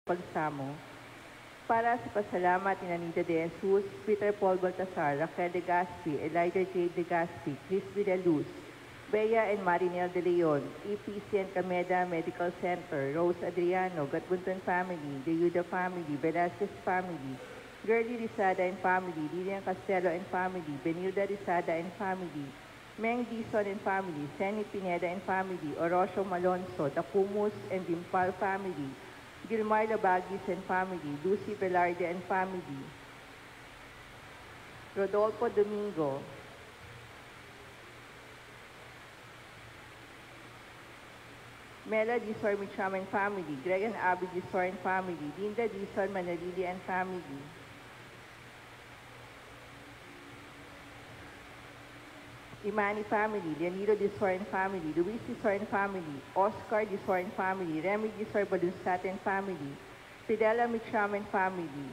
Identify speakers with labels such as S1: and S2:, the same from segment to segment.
S1: pagsamo. Para sa pasalamat ni Anita de Jesus, Peter Paul Baltasar, Raquel de Gaspi, Elijah J. de Gaspi, Chris Villaluz, Bea and Marinel de Leon, EPC and Cameda Medical Center, Rose Adriano, Gatbunton family, De Yuda family, Velasquez family, Girly Rizada and family, Lilian Castelo and family, Benilda Rizada and family, Meng Dizon and family, Senny Pineda and family, Orosio Malonzo, Dacumus and Dimpal family, Gilmar Labagis and family, Lucy Velarde and family, Rodolfo Domingo, Mela Dizor Micham and family, Greg and Abby Dizor and family, Linda Dizon Manalili and family, Imani family, Leonido Dizor and family, Luis Dizor and family, Oscar Dizor and family, Remy Dizor Balunsat and family, Fidela Micham and family,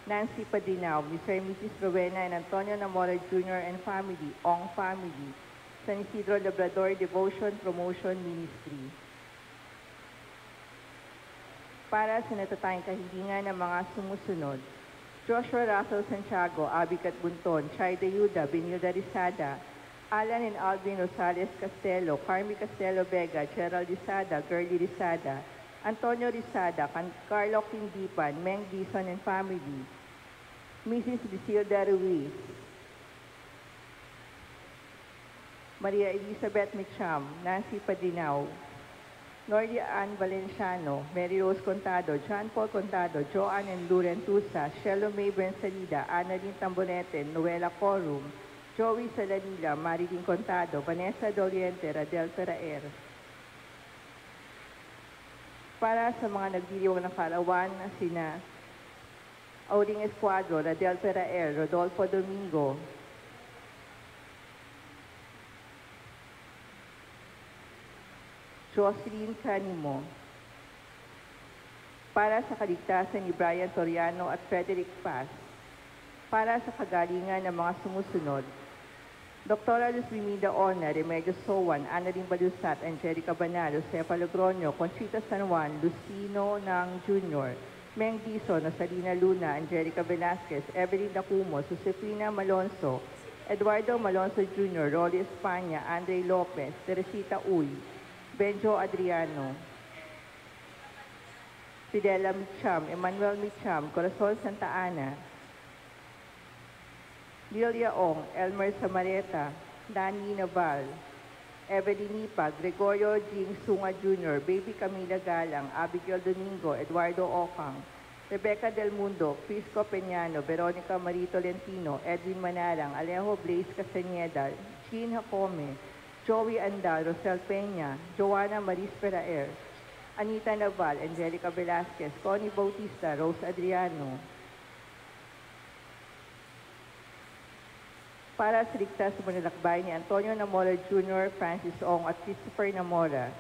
S1: Nancy Padinao, Mr. and Mrs. Rowena and Antonio Namora Jr. and family, Ong family, San Isidro Labrador Devotion Promotion Ministry. Para sa natatayang kahilingan ng mga sumusunod, Joshua Russell Santiago, Abby Catbunton, Chay de Yuda, Benilda Rizada, Alan and Alvin Rosales Castelo, Carmi Castelo Vega, Gerald Rizada, Girly Rizada, Antonio Rizada, Carlo Quindipan, Meng Dizon and family, Mrs. Lucilda Ruiz, Maria Elizabeth Micham, Nancy Padinao, Nordia Ann Valenciano, Mary Rose Contado, John Paul Contado, Joanne and Luren Tusa, Shelo May Bensalida, Annalyn Tambonete, Noela Corum, Joey Salanila, Marilyn Contado, Vanessa Doliente, Radel Peraer. Para sa mga nagdiriwang ng kaarawan na sina Auring Escuadro, Radel Peraer, Rodolfo Domingo, Jocelyn Canimo. Para sa kaligtasan ni Brian Toriano at Frederick Paz. Para sa kagalingan ng mga sumusunod, Dr. Luz Bimida Ona, Remedios Sowan, Annalyn Balusat, Angelica Banalo, Cefa Logronio, Conchita San Juan, Lucino Nang Jr., Meng Dizon, Rosalina Luna, Angelica Velasquez, Evelyn Dacumo, Josefina Malonzo, Eduardo Malonzo Jr., Rolly España, Andre Lopez, Teresita Uy, Benjo Adriano, Fidela Micham, Emmanuel Micham, Corazon Santa Ana, Lilia Ong, Elmer Samareta, Danny Naval, Evelyn Nipa, Gregorio Jing Sunga Jr., Baby Camila Galang, Abigail Domingo, Eduardo Ocang, Rebecca Del Mundo, Prisco Peñano, Veronica Marito Lentino, Edwin Manalang, Alejo Blaze Castañeda, Jean Jacome, Joey Andal, Rosel Peña, Joanna Maris Peraer, Anita Naval, Angelica Velasquez, Connie Bautista, Rose Adriano. Para sa ligtas sa manlalakbay ni Antonio Namora Jr., Francis Ong at Christopher Namora.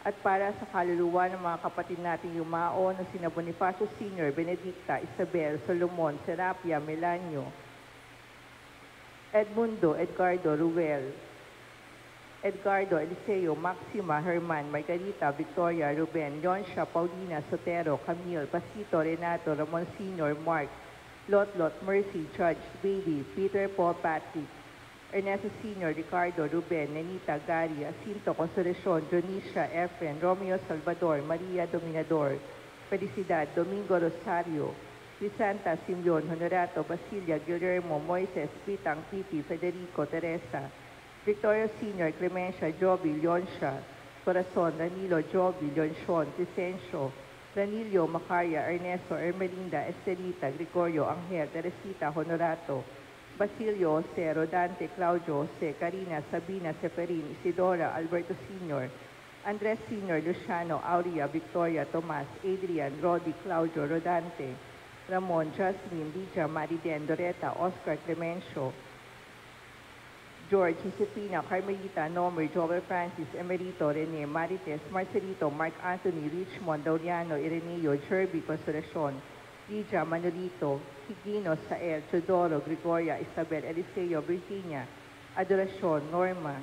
S1: At para sa kaluluwa ng mga kapatid nating yumao na sina Bonifacio Sr., Benedicta, Isabel, Solomon, Serapia, Melanio, Edmundo, Edgardo, Ruel, Edgardo, Eliseo, Maxima, Herman, Margarita, Victoria, Ruben, Yonsha, Paulina, Sotero, Camille, Pasito, Renato, Ramon Sr., Mark, Lot, Mercy, Judge, Baby, Peter, Paul, Patrick, Ernesto Sr., Ricardo, Ruben, Nenita, Gary, Jacinto, Consolacion, Dionisha, Efren, Romeo Salvador, Maria Dominador, Felicidad, Domingo Rosario, Crisanta, Simeon, Honorato, Basilia, Guillermo, Moises, Pitang, Pipi, Federico, Teresa, Victoria Sr., Clemencia, Joby, Leoncia, Corazon, Danilo, Joby, Leoncion, Crescencio, Danilo, Macaria, Ernesto, Ermelinda, Estelita, Gregorio, Angel, Teresita, Honorato, Basilio, Jose, Rodante, Claudio, Jose, Karina, Sabina, Seferin, Isidora, Alberto Sr., Andres Sr., Luciano, Aurea, Victoria, Tomas, Adrian, Rodi, Claudio, Rodante, Ramon, Jasmine, Lydia, Mariden, Doreta, Oscar, Clemencio, George, Josefina, Carmelita, Nomer, Joel Francis, Emerito, Rene, Marites, Marcelito, Mark Anthony, Richmond, Dauriano, Ireneo, Jerby, Consolacion, Lydia, Manolito, Higino, Sael, Teodoro, Gregoria, Isabel, Eliseo, Virginia, Adoracion, Norma,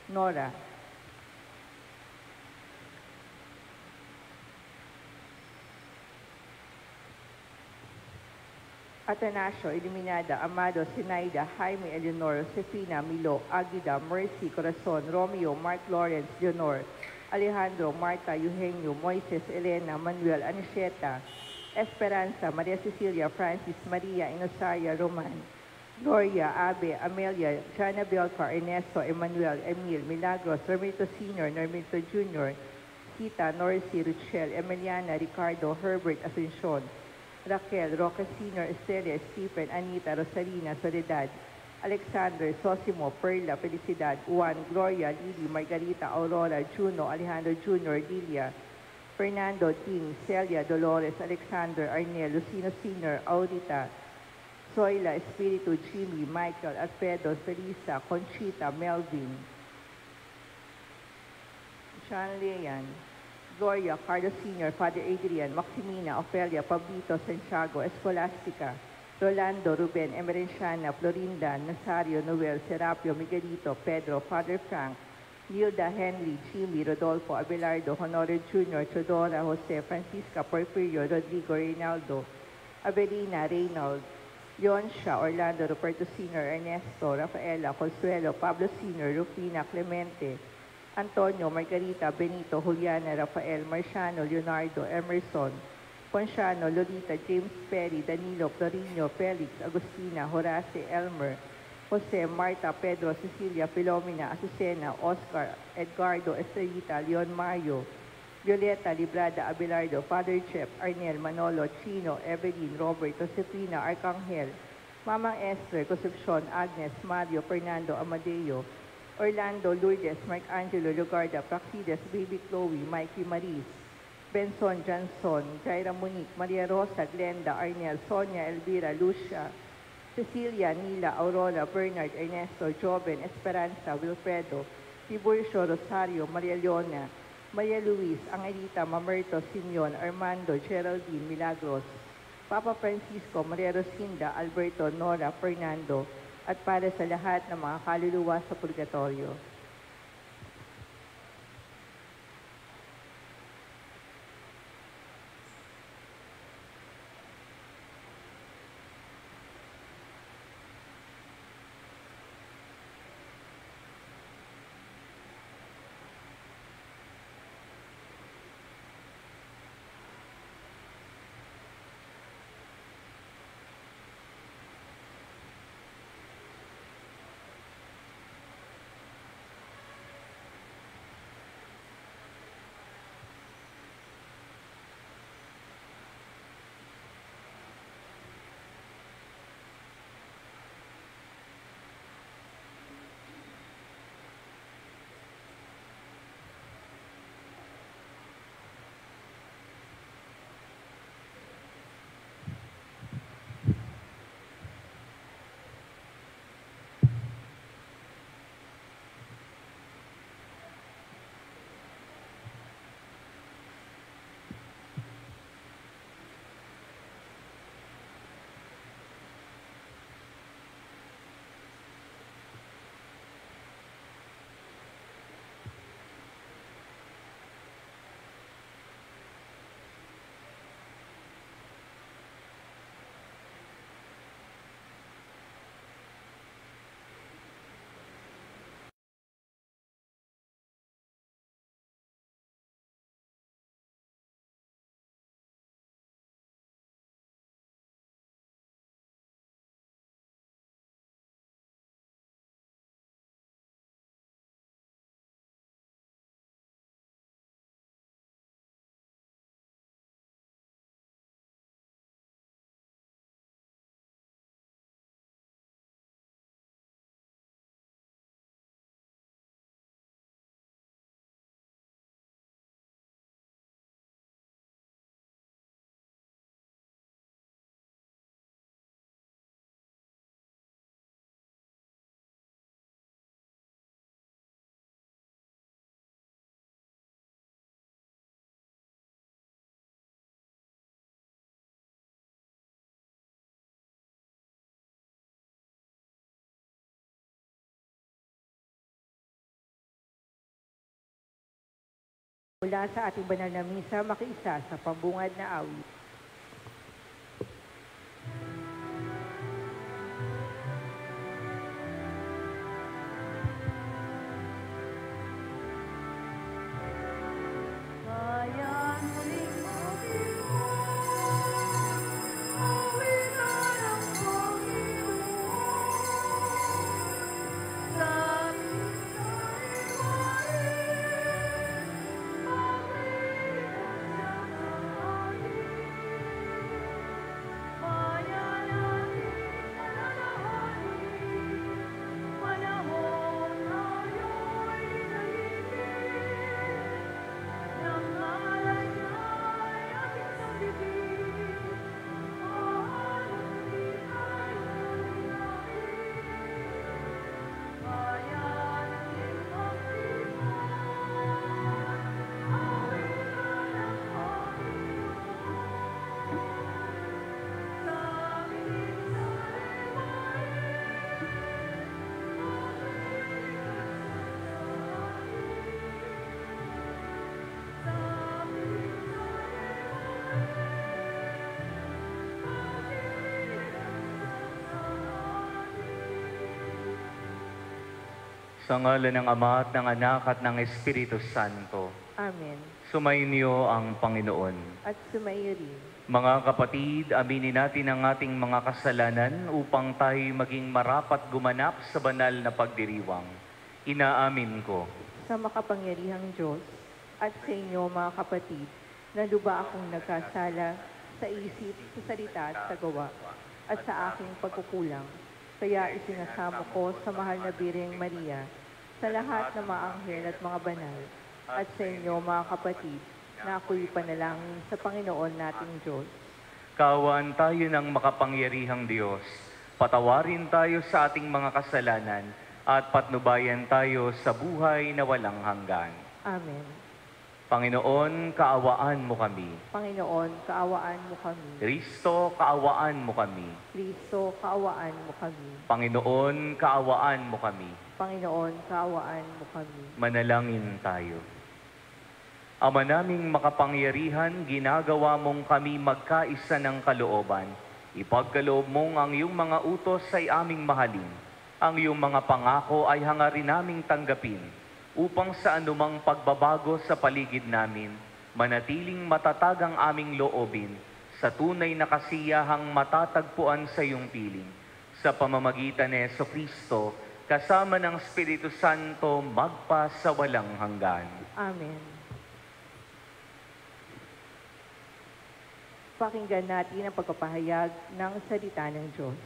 S1: Nora. Atanasio, Eliminada, Amado, Sinaida, Jaime, Eleanor, Josefina, Milo, Aguida, Mercy, Corazon, Romeo, Mark Lawrence, Leonor, Alejandro, Marta, Eugenio, Moises, Elena, Manuel, Anisheta, Esperanza, Maria Cecilia, Francis, Maria, Inosaria, Roman, Gloria, Abe, Amelia, Jana Belcar, Ernesto, Emmanuel, Emil, Milagros, Normito Sr., Normito Jr., Sita, Norcy, Richelle, Emiliana, Ricardo, Herbert, Asuncion, Raquel, Roque Sr., Estelia, Stephen, Anita, Rosalina, Soledad, Alexander, Sosimo, Perla, Felicidad, Juan, Gloria, Lily, Margarita, Aurora, Juno, Alejandro Jr., Lilia, Fernando, Ting, Celia, Dolores, Alexander, Arnel, Lucino Sr., Aurita, Zoila, Espiritu, Jimmy, Michael, Alfredo, Felisa, Conchita, Melvin, Sean Leon, Gloria, Carlos Sr., Father Adrian, Maximina, Ofelia, Pablito, Santiago, Escolastica, Rolando, Ruben, Emerenciana, Florinda, Nazario, Noel, Serapio, Miguelito, Pedro, Father Frank, Nilda, Henry, Jimmy, Rodolfo, Abelardo, Honorio Jr., Chodora, Jose, Francisca, Porfirio, Rodrigo, Reynaldo, Avelina, Reynald, Leoncia, Orlando, Roberto Sr., Ernesto, Rafaela, Consuelo, Pablo Sr., Rufina, Clemente, Antonio, Margarita, Benito, Juliana, Rafael, Marciano, Leonardo, Emerson, Ponciano, Lolita, James Perry, Danilo, Florino, Felix, Agustina, Horace, Elmer, Jose, Marta, Pedro, Cecilia, Filomena, Azucena, Oscar, Edgardo, Estrellita, Leon Mario, Violeta, Librada, Abelardo, Father Jeff, Arnel, Manolo, Chino, Evelyn, Robert, Josefina, Arcangel, Mamang Esther, Concepcion, Agnes, Mario, Fernando, Amadeo, Orlando, Lourdes, Mark Angelo, Lugarda, Praxides, Baby Chloe, Mikey Maris, Benson, Johnson, Jaira Monique, Maria Rosa, Glenda, Arnel, Sonia, Elvira, Lucia, Cecilia, Nila, Aurora, Bernard, Ernesto, Joven, Esperanza, Wilfredo, Tiburcio, Rosario, Maria Leona, Maria Luis, Angelita, Mamerto, Simeon, Armando, Geraldine, Milagros, Papa Francisco, Maria Rosinda, Alberto, Nora, Fernando, at para sa lahat ng mga kaluluwa sa purgatorio. Mula sa ating banal na misa, makiisa sa pambungad na awit.
S2: Sa ngalan ng Ama at ng Anak at ng Espiritu Santo.
S1: Amen.
S2: Sumainyo ang Panginoon.
S1: At sumaiyo rin.
S2: Mga kapatid, aminin natin ang ating mga kasalanan upang tayo maging marapat gumanap sa banal na pagdiriwang. Inaamin ko.
S1: Sa makapangyarihang Diyos at sa inyo mga kapatid, na luba akong nagkasala sa isip, sa salita at sa gawa at sa aking pagkukulang. Kaya isinasamo ko sa mahal na Birheng Maria, sa lahat ng mga anghel at mga banal, at sa inyo mga kapatid, na ako'y panalangin sa Panginoon nating Diyos.
S2: Kaawaan tayo ng makapangyarihang Diyos. Patawarin tayo sa ating mga kasalanan at patnubayan tayo sa buhay na walang hanggan.
S1: Amen.
S2: Panginoon, kaawaan mo kami.
S1: Panginoon, kaawaan mo kami.
S2: Kristo, kaawaan mo kami.
S1: Kristo, kaawaan mo kami.
S2: Panginoon, kaawaan mo kami.
S1: Panginoon, kaawaan mo kami.
S2: Manalangin tayo. Ama naming makapangyarihan, ginagawa mong kami magkaisa ng kalooban. Ipagkaloob mong ang iyong mga utos ay aming mahalin. Ang iyong mga pangako ay hangarin naming tanggapin, upang sa anumang pagbabago sa paligid namin, manatiling matatag ang aming loobin sa tunay na kasiyahang matatagpuan sa iyong piling. Sa pamamagitan ni Jesucristo, kasama ng Espiritu Santo, magpa sa walang hanggan.
S1: Amen. Pakinggan natin ang pagpapahayag ng salita ng Diyos.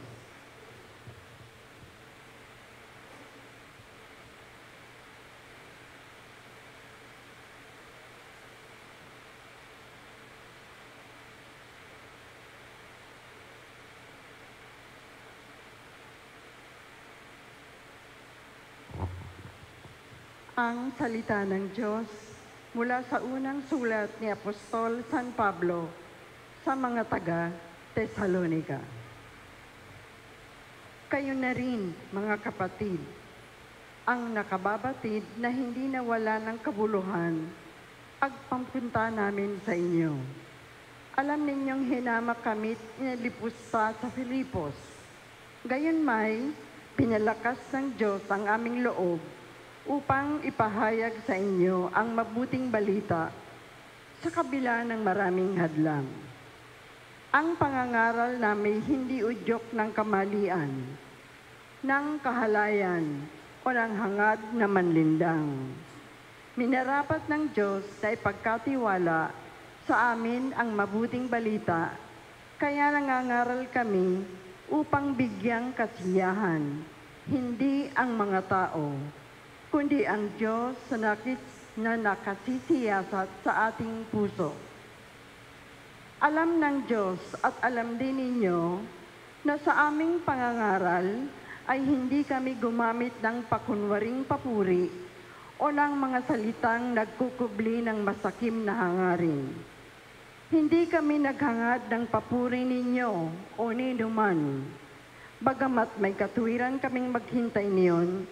S3: Ang salita ng Diyos mula sa unang sulat ni Apostol San Pablo sa mga taga-Tesalonica. Kayo na rin, mga kapatid, ang nakababatid na hindi nawala ng kabuluhan, pagpampunta namin sa inyo. Alam ninyong hinamak kami't inalipusta sa Filipos. Gayon may, pinalakas ng Diyos ang aming loob upang ipahayag sa inyo ang mabuting balita sa kabila ng maraming hadlang. Ang pangangaral namin hindi udyok ng kamalian, ng kahalayan o ng hangad na manlindang. Minarapat ng Diyos na ipagkatiwala sa amin ang mabuting balita, kaya nangangaral kami upang bigyang kasiyahan, hindi ang mga tao, kundi ang Diyos na nakasisiyasat sa ating puso. Alam ng Diyos at alam din ninyo na sa aming pangangaral ay hindi kami gumamit ng pakunwaring papuri o ng mga salitang nagkukubli ng masakim na hangarin. Hindi kami naghangad ng papuri ninyo o ninuman, bagamat may katuwiran kaming maghintay niyon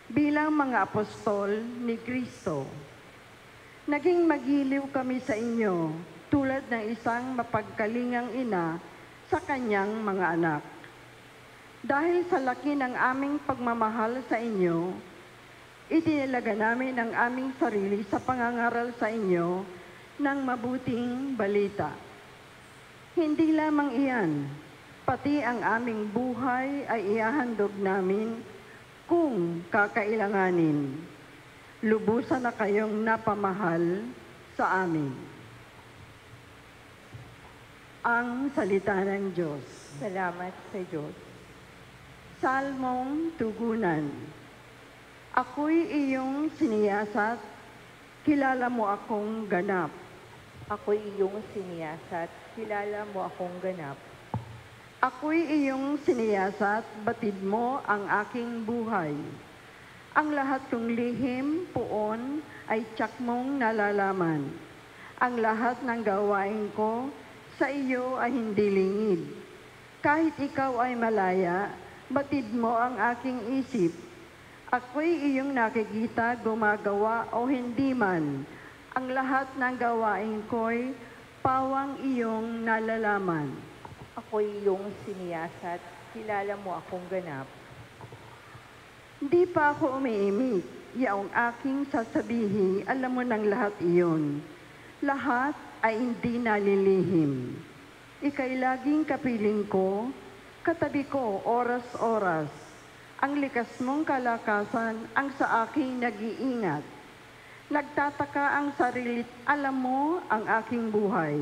S3: bilang mga apostol ni Kristo. Naging magiliw kami sa inyo tulad ng isang mapagkalingang ina sa kanyang mga anak. Dahil sa laki ng aming pagmamahal sa inyo, itinilaga namin ang aming sarili sa pangangaral sa inyo ng mabuting balita. Hindi lamang iyan, pati ang aming buhay ay ihahandog namin kung kakailanganin. Lubusan na kayong napamahal sa amin. Ang salita ng Diyos.
S1: Salamat sa Diyos.
S3: Salmong Tugunan. Ako'y iyong siniyasat, kilala mo akong ganap.
S1: Ako'y iyong siniyasat, kilala mo akong ganap.
S3: Ako'y iyong siniyasat, batid mo ang aking buhay. Ang lahat kong lihim, puon, ay tiyak mong nalalaman. Ang lahat ng gawain ko sa iyo ay hindi lingid. Kahit ikaw ay malaya, batid mo ang aking isip. Ako'y iyong nakikita, gumagawa o hindi man. Ang lahat ng gawain ko'y pawang iyong nalalaman.
S1: Ako'y iyong siniyasat, kilala mo akong ganap.
S3: Di pa ako umiimik. Yaong aking sasabihin, alam mo ng lahat iyon. Lahat ay hindi nalilihim. Ika'y laging kapiling ko, katabi ko oras-oras. Ang likas mong kalakasan ang sa aking nag-iingat. Nagtataka ang sarili, alam mo ang aking buhay.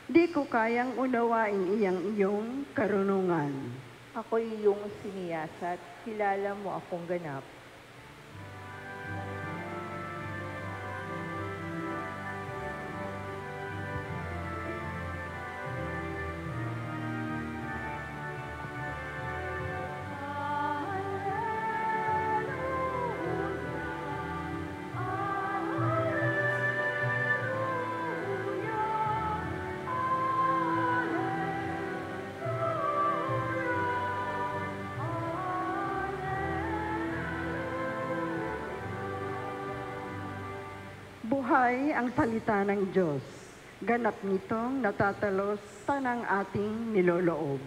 S3: Di ko kayang unawain iyong karunungan.
S1: Ako'y iyong siniyasat, kilala mo akong ganap.
S3: Buhay ang salita ng Diyos. Ganap nitong natatalos tanang ating niloloob.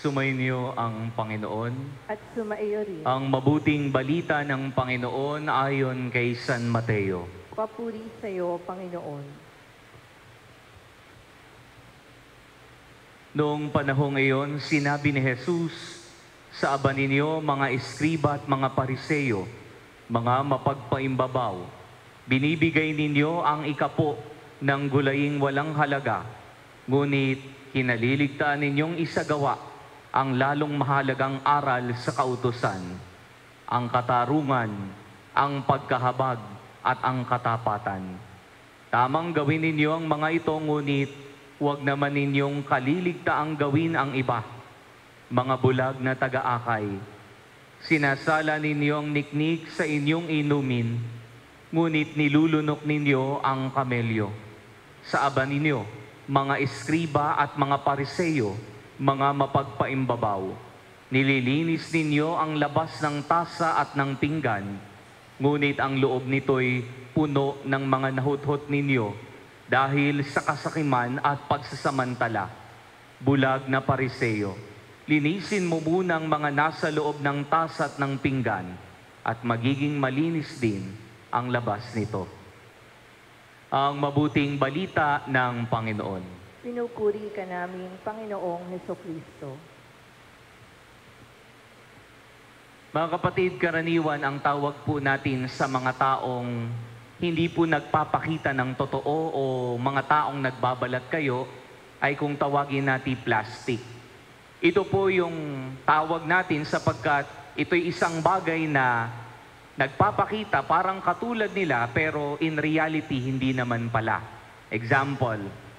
S2: Sumainyo ang Panginoon.
S1: At sumaiyo rin.
S2: Ang mabuting balita ng Panginoon ayon kay San Mateo.
S1: Papuri sa iyo, Panginoon.
S2: Noong panahong iyon, sinabi ni Jesus, sa aba ninyo mga eskriba at mga pariseyo, mga mapagpaimbabaw, binibigay ninyo ang ikapo ng gulaing walang halaga, ngunit kinaliligtaan ninyong isagawa ang lalong mahalagang aral sa kautusan, ang katarungan, ang pagkahabag, at ang katapatan. Tamang gawin ninyo ang mga ito, ngunit huwag naman ninyong kaliligtaang gawin ang iba, mga bulag na taga-akay. Sinasala ninyo ang niknik sa inyong inumin, ngunit nilulunok ninyo ang kamelyo. Sa aba ninyo, mga eskriba at mga pariseyo, mga mapagpaimbabaw, nililinis ninyo ang labas ng tasa at ng pinggan, ngunit ang loob nito'y puno ng mga nahuthot ninyo dahil sa kasakiman at pagsasamantala. Bulag na pariseyo, linisin mo muna ang mga nasa loob ng tasa at ng pinggan, at magiging malinis din ang labas nito. Ang mabuting balita ng Panginoon.
S1: Pinupuri ka namin, Panginoong Hesukristo.
S2: Mga kapatid, karaniwan ang tawag po natin sa mga taong hindi po nagpapakita ng totoo o mga taong nagbabalat kayo ay kung tawagin natin plastic. Ito po yung tawag natin sapagkat ito'y isang bagay na nagpapakita parang katulad nila pero in reality hindi naman pala. Example,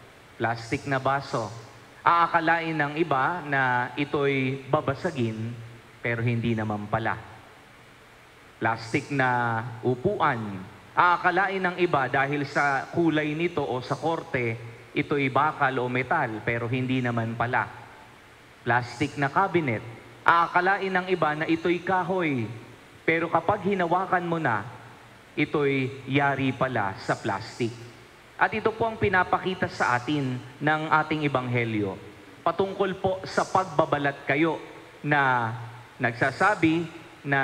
S2: plastic na baso. Aakalain ng iba na ito'y babasagin, pero hindi naman pala. Plastic na upuan. Aakalain ng iba dahil sa kulay nito o sa korte, ito'y bakal o metal, pero hindi naman pala. Plastic na cabinet. Aakalain ng iba na ito'y kahoy, pero kapag hinawakan mo na, ito'y yari pala sa plastic. At ito po ang pinapakita sa atin ng ating ebanghelyo. Patungkol po sa pagbabalat kayo na nagsasabi na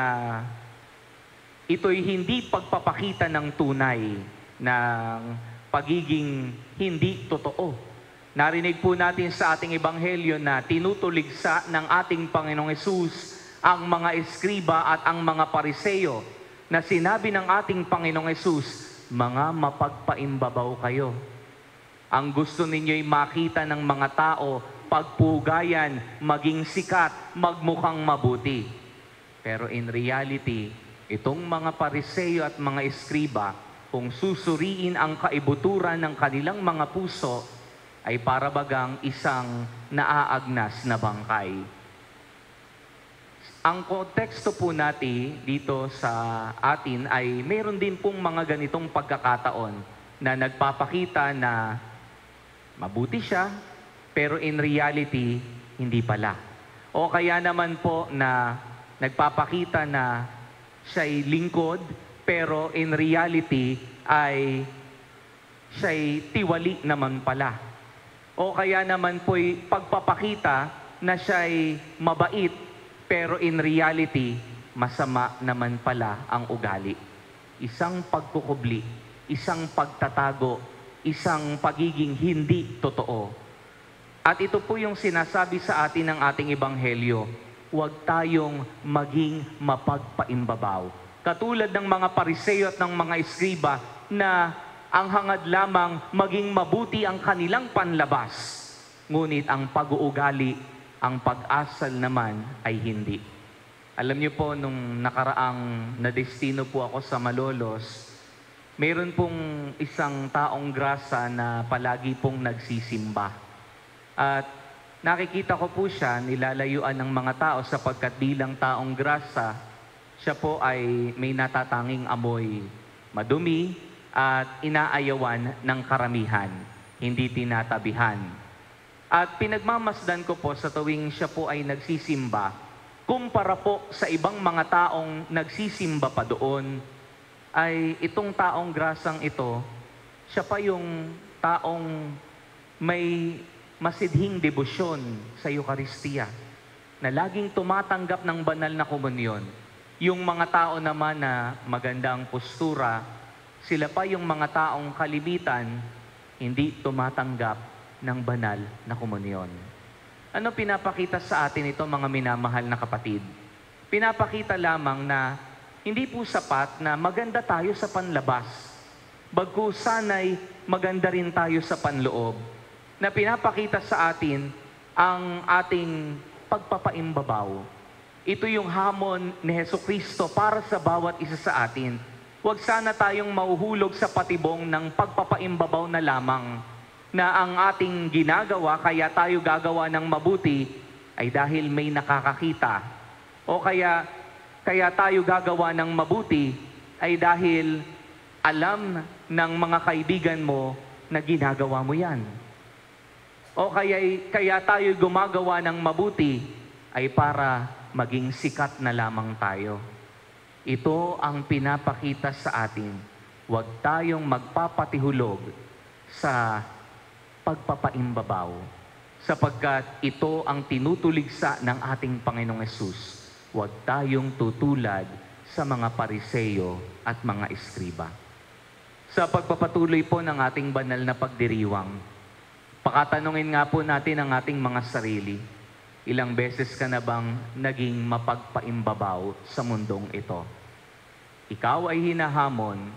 S2: ito'y hindi pagpapakita ng tunay ng pagiging hindi totoo. Narinig po natin sa ating ebanghelyo na tinutuligsa ng ating Panginoong Hesus ang mga eskriba at ang mga pariseyo na sinabi ng ating Panginoong Hesus, mga mapagpaimbabaw kayo. Ang gusto ninyo'y makita ng mga tao, pagpugayan, maging sikat, magmukhang mabuti. Pero in reality, itong mga pariseyo at mga eskriba, kung susuriin ang kaibuturan ng kanilang mga puso, ay para bagang isang naaagnas na bangkay. ang konteksto po natin dito sa atin ay meron din pong mga ganitong pagkakataon na nagpapakita na mabuti siya, pero in reality, hindi pala. O kaya naman po na nagpapakita na siya'y lingkod, pero in reality ay siya'y tiwali naman pala. O kaya naman po'y pagpapakita na siya'y mabait, pero in reality, masama naman pala ang ugali. Isang pagkukubli, isang pagtatago, isang pagiging hindi totoo. At ito po yung sinasabi sa atin ng ating ebanghelyo, huwag tayong maging mapagpaimbabaw. Katulad ng mga Pariseo at ng mga Eskriba na ang hangad lamang maging mabuti ang kanilang panlabas, ngunit ang pag-uugali, ang pag-asal naman ay hindi. Alam niyo po, nung nakaraang nadestino po ako sa Malolos, mayroon pong isang taong grasa na palagi pong nagsisimba. At nakikita ko po siya, nilalayuan ng mga tao sapagkat bilang taong grasa, siya po ay may natatanging amoy madumi at inaayawan ng karamihan, hindi tinatabihan. At pinagmamasdan ko po sa tuwing siya po ay nagsisimba, kumpara po sa ibang mga taong nagsisimba pa doon, ay itong taong grasang ito, siya pa yung taong may masidhing debosyon sa Eucharistia, na laging tumatanggap ng banal na komunyon. Yung mga tao naman na maganda ang postura, sila pa yung mga taong kalimitan, hindi tumatanggap ng banal na komunyon. Ano pinapakita sa atin ito, mga minamahal na kapatid? Pinapakita lamang na hindi po sapat na maganda tayo sa panlabas, bagkus sana'y maganda rin tayo sa panloob, na pinapakita sa atin ang ating pagpapaimbabaw. Ito yung hamon ni Jesucristo para sa bawat isa sa atin. Huwag sana tayong mahuhulog sa patibong ng pagpapaimbabaw na lamang, na ang ating ginagawa kaya tayo gagawa ng mabuti ay dahil may nakakakita. O kaya tayo gagawa ng mabuti ay dahil alam ng mga kaibigan mo na ginagawa mo yan. O kaya tayo gumagawa ng mabuti ay para maging sikat na lamang tayo. Ito ang pinapakita sa atin. Huwag tayong magpapatihulog sa pagpapaimbabaw, sapagkat ito ang tinutuligsa ng ating Panginoong Hesus. Huwag tayong tutulad sa mga Pariseo at mga Eskriba. Sa pagpapatuloy po ng ating banal na pagdiriwang, pakatanungin nga po natin ang ating mga sarili, ilang beses ka na bang naging mapagpaimbabaw sa mundong ito? Ikaw ay hinahamon,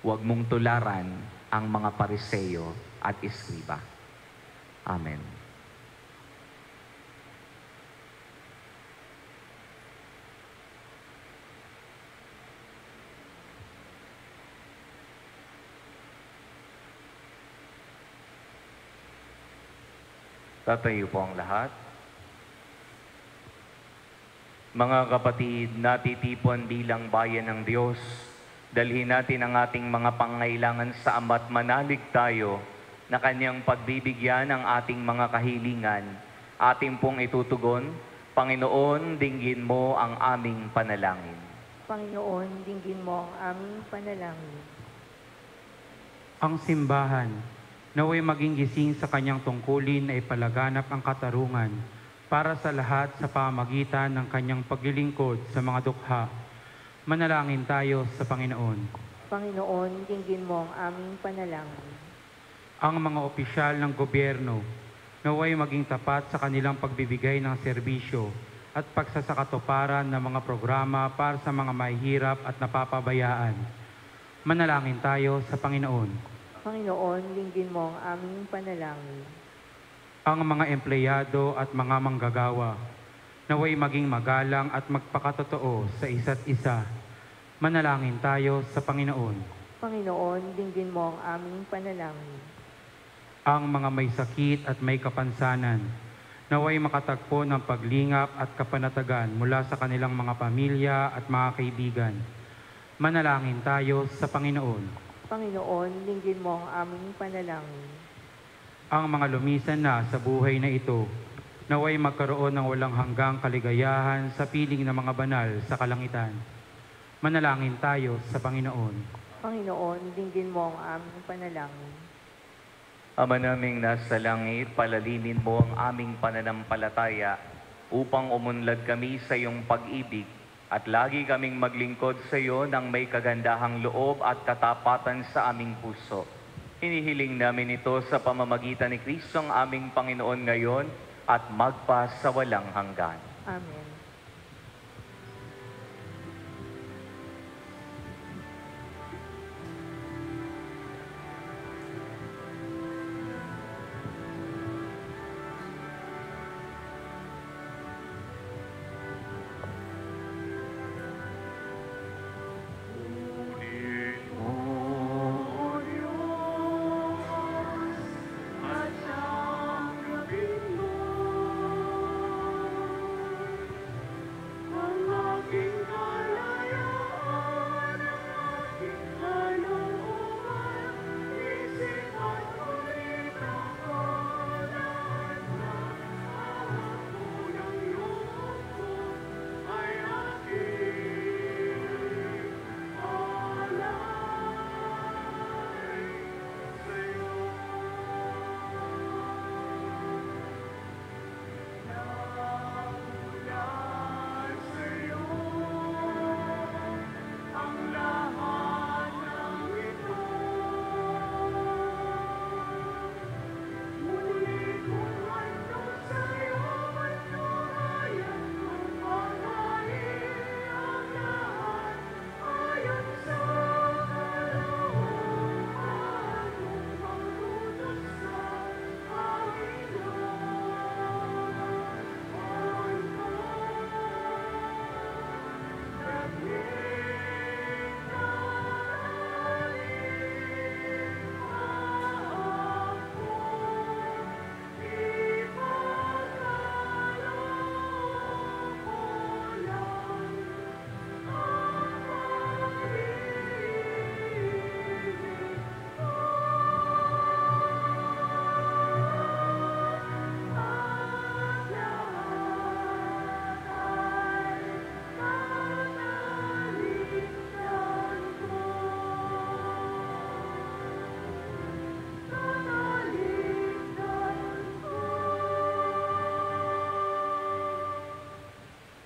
S2: huwag mong tularan ang mga Pariseo at Eskriba. Amen. Tatayo po ang lahat. Mga kapatid, natitipon bilang bayan ng Diyos, dalhin natin ang ating mga pangailangan sa Ama't manalig tayo na Kanyang pagbibigyan ang ating mga kahilingan. Ating pong itutugon, Panginoon, dinggin mo ang aming panalangin.
S1: Panginoon, dinggin mo ang aming panalangin.
S4: Ang simbahan, naway maging gising sa kanyang tungkulin ay palaganap ang katarungan para sa lahat sa pamamagitan ng kanyang paglilingkod sa mga dukha. Manalangin tayo sa Panginoon.
S1: Panginoon, dinggin mo ang aming panalangin.
S4: Ang mga opisyal ng gobyerno, naway maging tapat sa kanilang pagbibigay ng serbisyo at pagsasakatuparan ng mga programa para sa mga mahihirap at napapabayaan. Manalangin tayo sa Panginoon.
S1: Panginoon, dinggin mo ang aming panalangin.
S4: Ang mga empleyado at mga manggagawa, naway maging magalang at magpakatotoo sa isa't isa. Manalangin tayo sa Panginoon.
S1: Panginoon, dinggin mo ang aming panalangin.
S4: Ang mga may sakit at may kapansanan, naway makatagpo ng paglingap at kapanatagan mula sa kanilang mga pamilya at mga kaibigan. Manalangin tayo sa Panginoon.
S1: Panginoon, dinggin mo ang aming panalangin.
S4: Ang mga lumisan na sa buhay na ito, naway magkaroon ng walang hanggang kaligayahan sa piling ng mga banal sa kalangitan. Manalangin tayo sa Panginoon.
S1: Panginoon, dinggin mo ang aming panalangin.
S2: Ama naming nasa langit, palalimin mo ang aming pananampalataya upang umunlad kami sa iyong pag-ibig at lagi kaming maglingkod sa iyo ng may kagandahang loob at katapatan sa aming puso. Hinihiling namin ito sa pamamagitan ni Kristo ang aming Panginoon ngayon at magpa sa walang hanggan.
S1: Amen.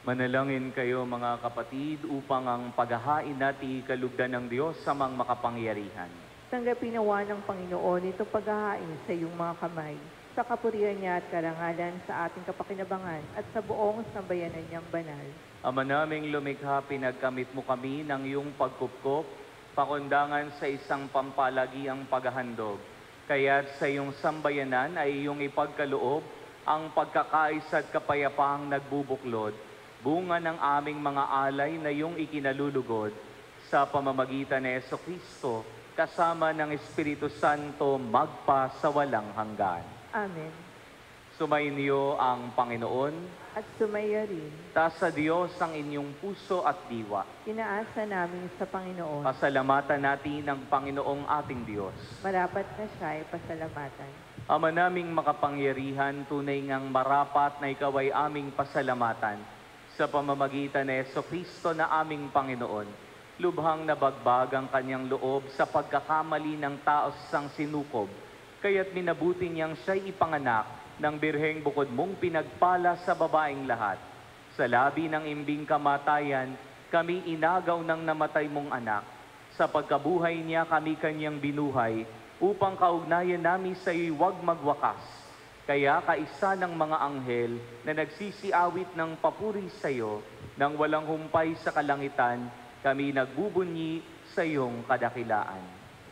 S2: Manalangin kayo mga kapatid upang ang paghahain natin kalugdan ng Diyos sa mga makapangyarihan.
S1: Tanggapin nawa ng Panginoon itong paghahain sa iyong mga kamay, sa kapurihan niya at karangalan sa ating kapakinabangan at sa buong sambayanan niyang banal.
S2: Ama naming lumikha, pinagkamit mo kami ng iyong pagkupkop, pakundangan sa isang pampalagiang paghahandog. Kaya't sa iyong sambayanan ay iyong ipagkaloob ang pagkakaisa at kapayapaang nagbubuklod, bunga ng aming mga alay na iyong ikinalulugod sa pamamagitan ni Jesucristo, kasama ng Espiritu Santo, magpa sa walang hanggan.
S1: Amen.
S2: Sumainyo ang Panginoon,
S1: At sumaya rin,
S2: sa Diyos ang inyong puso at diwa.
S1: inaasa namin sa Panginoon.
S2: Pasalamatan natin ang Panginoong ating Diyos.
S1: Marapat na siya ay pasalamatan.
S2: Ama naming makapangyarihan, tunay ngang marapat na ikaw ay aming pasalamatan sa pamamagitan ni Jesucristo na aming Panginoon. Lubhang nabagbag ang kanyang loob sa pagkakamali ng tao sang sinukob, kaya't minabuti niyang siya'y ipanganak ng birheng bukod mong pinagpala sa babaeng lahat. Sa labi ng imbing kamatayan, kami inagaw ng namatay mong anak. Sa pagkabuhay niya kami kanyang binuhay, upang kaugnayan namin sa iyo'y huwag magwakas. Kaya kaisa ng mga anghel na nagsisiawit ng papuri sa iyo, nang walang humpay sa kalangitan, kami nagbubunyi sa iyong kadakilaan.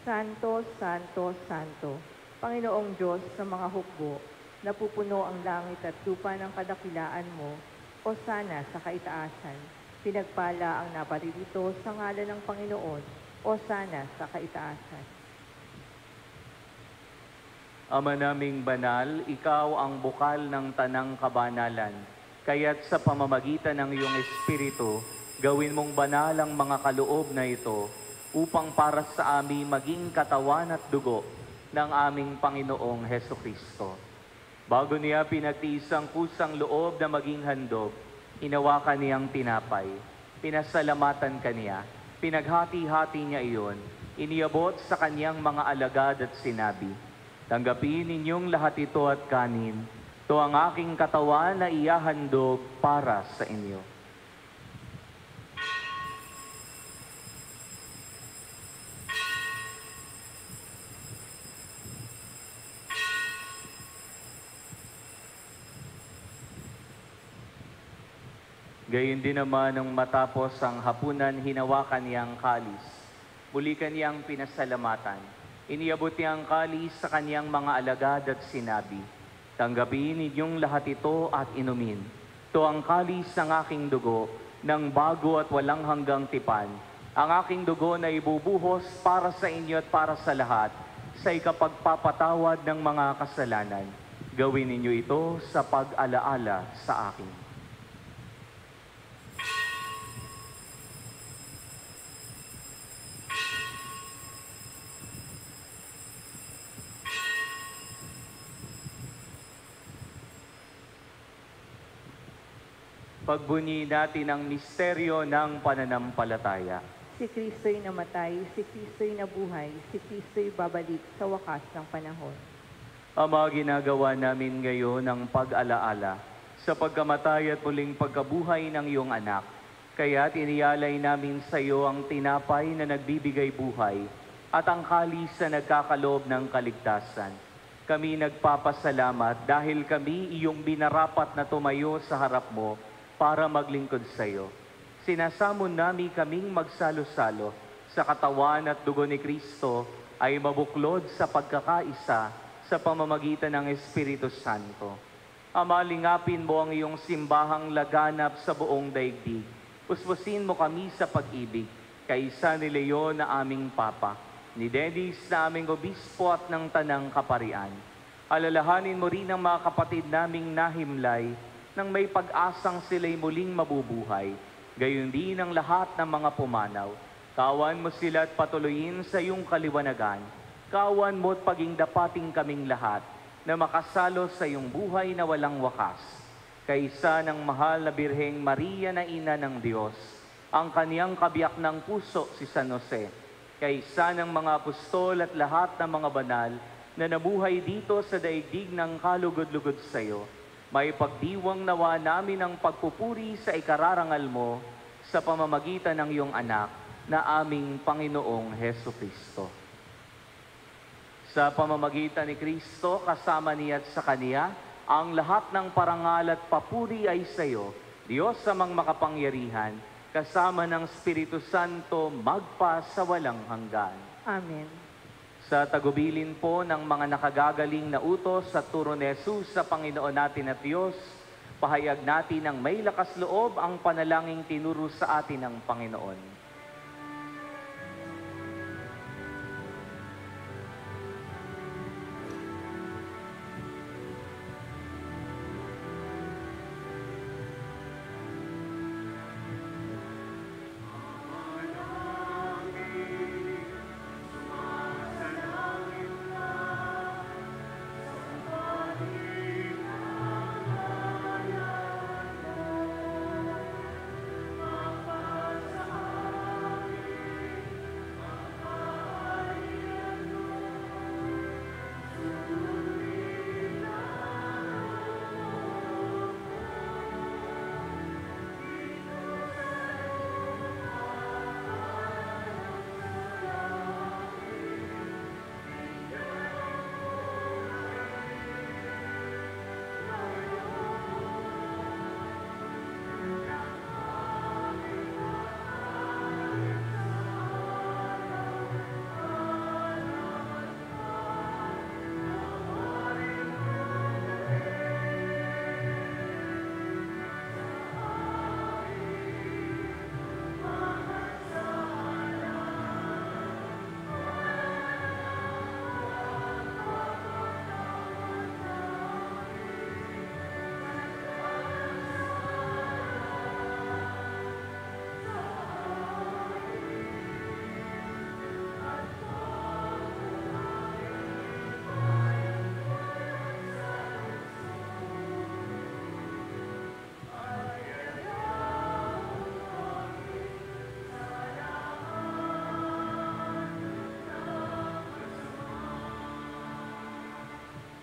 S1: Santo, Santo, Santo, Panginoong Diyos sa mga hukbo, napupuno ang langit at lupa ng kadakilaan mo, o sana sa kaitaasan. Pinagpala ang naparirito sa ngalan ng Panginoon, o sana sa kaitaasan.
S2: Ama naming banal, ikaw ang bukal ng tanang kabanalan. Kaya't sa pamamagitan ng iyong Espiritu, gawin mong banal ang mga kaloob na ito upang para sa amin maging katawan at dugo ng aming Panginoong Heso Kristo. Bago niya pinagtiis ang kusang loob na maging handog, hinawakan niyang tinapay, pinasalamatan kaniya, pinaghati-hati niya iyon, iniabot sa kanyang mga alagad at sinabi, "Tanggapin ninyong lahat ito at kanin. Ito ang aking katawan na iyahandog para sa inyo." Gayon din naman nung matapos ang hapunan, hinawakan niyang kalis. Muli kaniyang pinasalamatan. Iniabot niya ang kalis sa kaniyang mga alagad at sinabi, "Tanggapin ninyong lahat ito at inumin. Ito ang kalis ng aking dugo, ng bago at walang hanggang tipan. Ang aking dugo na ibubuhos para sa inyo at para sa lahat, sa ikapagpapatawad ng mga kasalanan. Gawin ninyo ito sa pag-alaala sa akin." Pagbunyi natin ang misteryo ng pananampalataya.
S1: Si Kristo'y namatay, si Kristo'y nabuhay, si Kristo'y babalik sa wakas ng panahon.
S2: Ama, ginagawa namin ngayon ang pag-alaala sa pagkamatay at muling pagkabuhay ng iyong anak. Kaya't inialay namin sa iyo ang tinapay na nagbibigay buhay at ang kalis na nagkakaloob ng kaligtasan. Kami nagpapasalamat dahil kami iyong binarapat na tumayo sa harap mo para maglingkod sa iyo. Sinasamon namin kaming magsalo-salo sa katawan at dugo ni Kristo ay mabuklod sa pagkakaisa sa pamamagitan ng Espiritu Santo. Ama, lingapin mo ang iyong simbahang laganap sa buong daigdig. Puspusin mo kami sa pag-ibig, kaisa ni Leon na aming Papa, ni Dennis na aming Obispo at ng Tanang Kaparian. Alalahanin mo rin ang mga kapatid naming nahimlay nang may pag-asang sila'y muling mabubuhay. Gayon din ang lahat ng mga pumanaw. Kawan mo sila at patuloyin sa iyong kaliwanagan. Kawan mo at paging dapating kaming lahat na makasalo sa iyong buhay na walang wakas. Kaisa ng mahal na Birheng Maria na Ina ng Diyos, ang kaniyang kabiyak ng puso si San Jose, kaisa ng mga apostol at lahat ng mga banal na nabuhay dito sa daigdig ng kalugod-lugod sa iyo, may pagdiwang nawa namin ang pagpupuri sa ikararangal mo sa pamamagitan ng iyong anak na aming Panginoong Heso Kristo. Sa pamamagitan ni Kristo, kasama niya at sa Kaniya, ang lahat ng parangal at papuri ay sa iyo, Diyos amang makapangyarihan, kasama ng Espiritu Santo, magpa sa walang hanggan.
S1: Amen.
S2: Sa tagubilin po ng mga nakagagaling na utos at turo ni Jesus sa Panginoon natin at Diyos, pahayag natin ng may lakas loob ang panalangin tinuro sa atin ng Panginoon.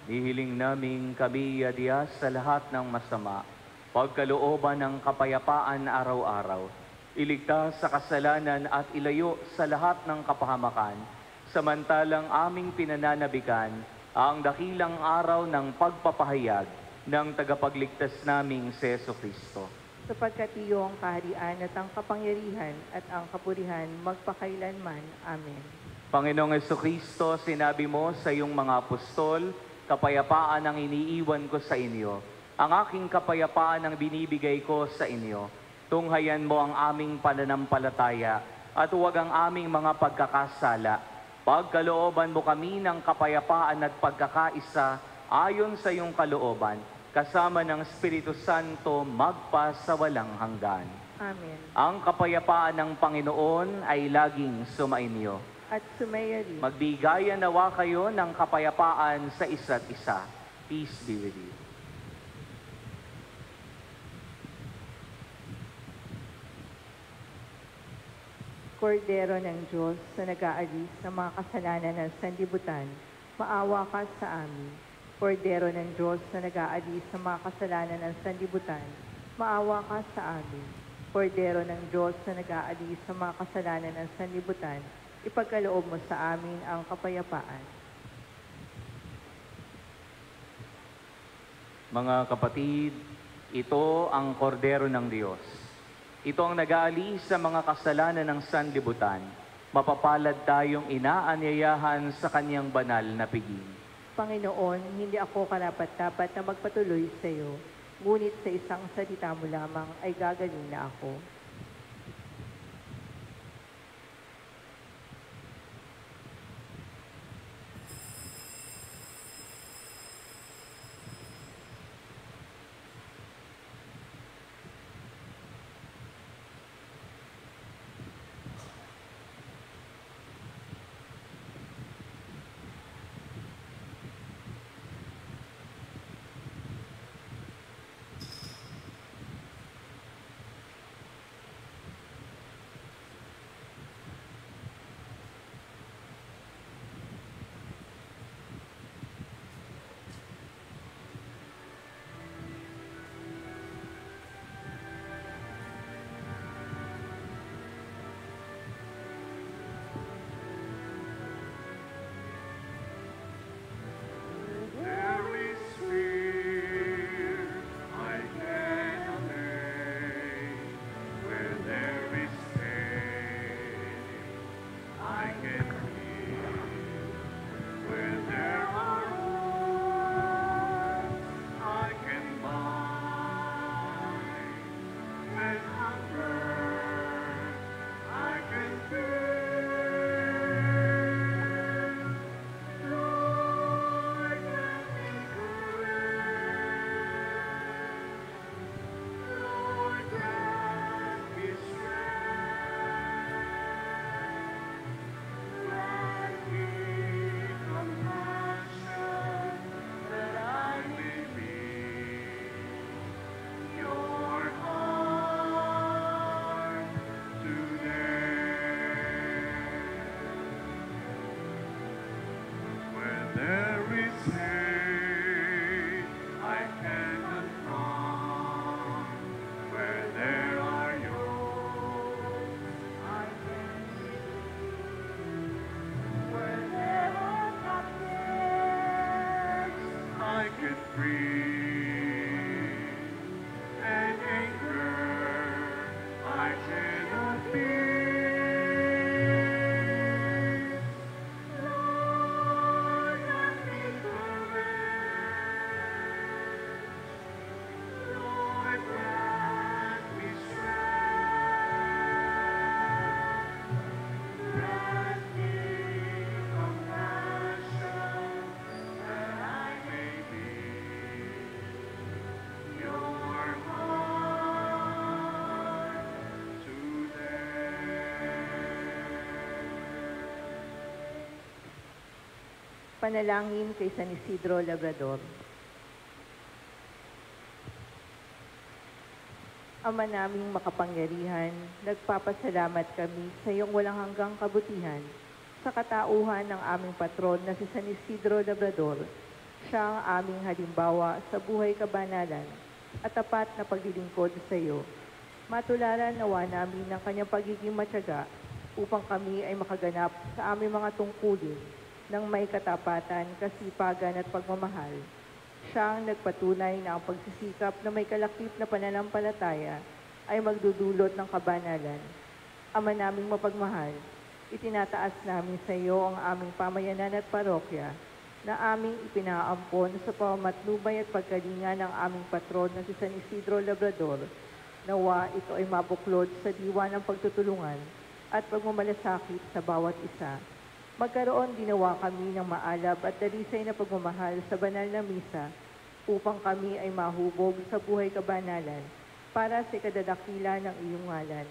S2: Nihiling naming kabiya sa lahat ng masama, pagkalooban ng kapayapaan araw-araw, iligtas sa kasalanan at ilayo sa lahat ng kapahamakan, samantalang aming pinananabikan ang dakilang araw ng pagpapahayag ng tagapagligtas naming si Jesucristo.
S1: Sapagkat iyo ang kaharian at ang kapangyarihan at ang kapurihan magpakailanman. Amen.
S2: Panginoong Jesucristo, sinabi mo sa iyong mga apostol, kapayapaan ang iniiwan ko sa inyo. Ang aking kapayapaan ang binibigay ko sa inyo. Tunghayan mo ang aming pananampalataya at huwag ang aming mga pagkakasala. Pagkalooban mo kami ng kapayapaan at pagkakaisa ayon sa iyong kalooban, kasama ng Espiritu Santo magpa sa walang hanggan.
S1: Amen.
S2: Ang kapayapaan ng Panginoon ay laging sumainyo.
S1: At sumaya rin.
S2: Magbigayan nawa kayo ng kapayapaan sa isa't isa. Peace be with you.
S1: Kordero ng Diyos na nag-aalis sa mga kasalanan ng sanlibutan, maawa ka sa amin. Kordero ng Diyos na nag-aalis sa mga kasalanan ng sanlibutan, maawa ka sa amin. Kordero ng Diyos na nag-aalis sa mga kasalanan ng sanlibutan, ipagkaloob mo sa amin ang kapayapaan.
S2: Mga kapatid, ito ang kordero ng Diyos. Ito ang nag-aalis sa mga kasalanan ng sanlibutan. Mapapalad tayong inaanyayahan sa kanyang banal na piging.
S1: Panginoon, hindi ako karapat-dapat na magpatuloy sa iyo, ngunit sa isang salita mo lamang ay gagaling na ako. Panalangin kay San Isidro Labrador. Ama naming makapangyarihan, nagpapasalamat kami sa iyong walang hanggang kabutihan sa katauhan ng aming patron na si San Isidro Labrador. Siya ang aming halimbawa sa buhay kabanalan at tapat na paglilingkod sa iyo. Matularan nawa namin ng kanyang pagiging matyaga upang kami ay makaganap sa aming mga tungkulin ng may katapatan, kasipagan at pagmamahal. Siya ang nagpatunay na ang pagsisikap na may kalakip na pananampalataya ay magdudulot ng kabanalan. Ama naming mapagmahal, itinataas namin sa iyo ang aming pamayanan at parokya na aming ipinaampon sa pamamatnubay at pagkalinga ng aming patron na si San Isidro Labrador. Nawa ito ay mabuklod sa diwa ng pagtutulungan at pagmamalasakit sa bawat isa. Magkaroon ginawa kami ng maalab at dalisay na pagmamahal sa banal na misa upang kami ay mahubog sa buhay kabanalan para sa kadadakila ng iyong ngalan.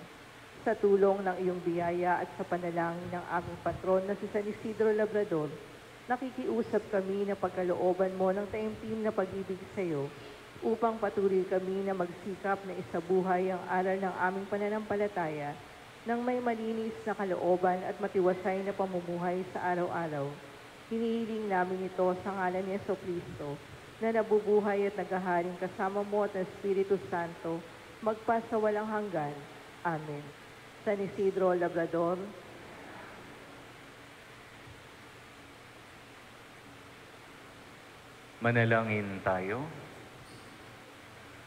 S1: Sa tulong ng iyong biyaya at sa panalangin ng aming patron na si San Isidro Labrador, nakikiusap kami na pagkalooban mo ng taimtim na pag-ibig sa iyo upang patuloy kami na magsikap na isabuhay ang aral ng aming pananampalataya ng may malinis na kalooban at matiwasay na pamumuhay sa araw-araw. Hinihiling namin ito sa ngalan ni Jesucristo na nabubuhay at naghaharing kasama mo at ng Espiritu Santo magpasawalang hanggan. Amen. San Isidro Labrador,
S2: manalangin tayo.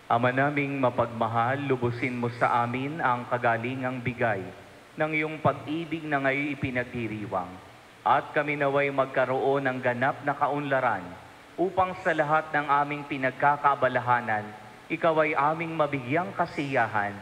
S2: Ama naming mapagmahal, lubusin mo sa amin ang kagalingang bigay ng iyong pag-ibig na ngayon ipinagdiriwang. At kami naway magkaroon ng ganap na kaunlaran upang sa lahat ng aming pinagkakaabalahanan, ikaw ay aming mabigyang kasiyahan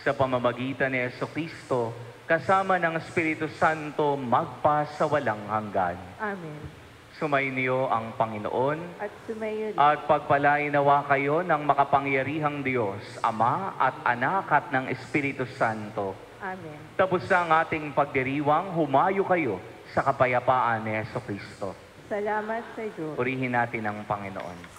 S2: sa pamamagitan ni Jesucristo kasama ng Espiritu Santo magpa sa walang hanggan.
S1: Amen.
S2: Sumainyo ang Panginoon
S1: At sumayo rin.
S2: at pagpalain nawa kayo ng makapangyarihang Diyos, Ama at Anak at ng Espiritu Santo.
S1: Amen.
S2: Tapos ang ating pagdiriwang, humayo kayo sa kapayapaan ni Jesucristo.
S1: Salamat sa Diyos.
S2: Purihin natin ang Panginoon.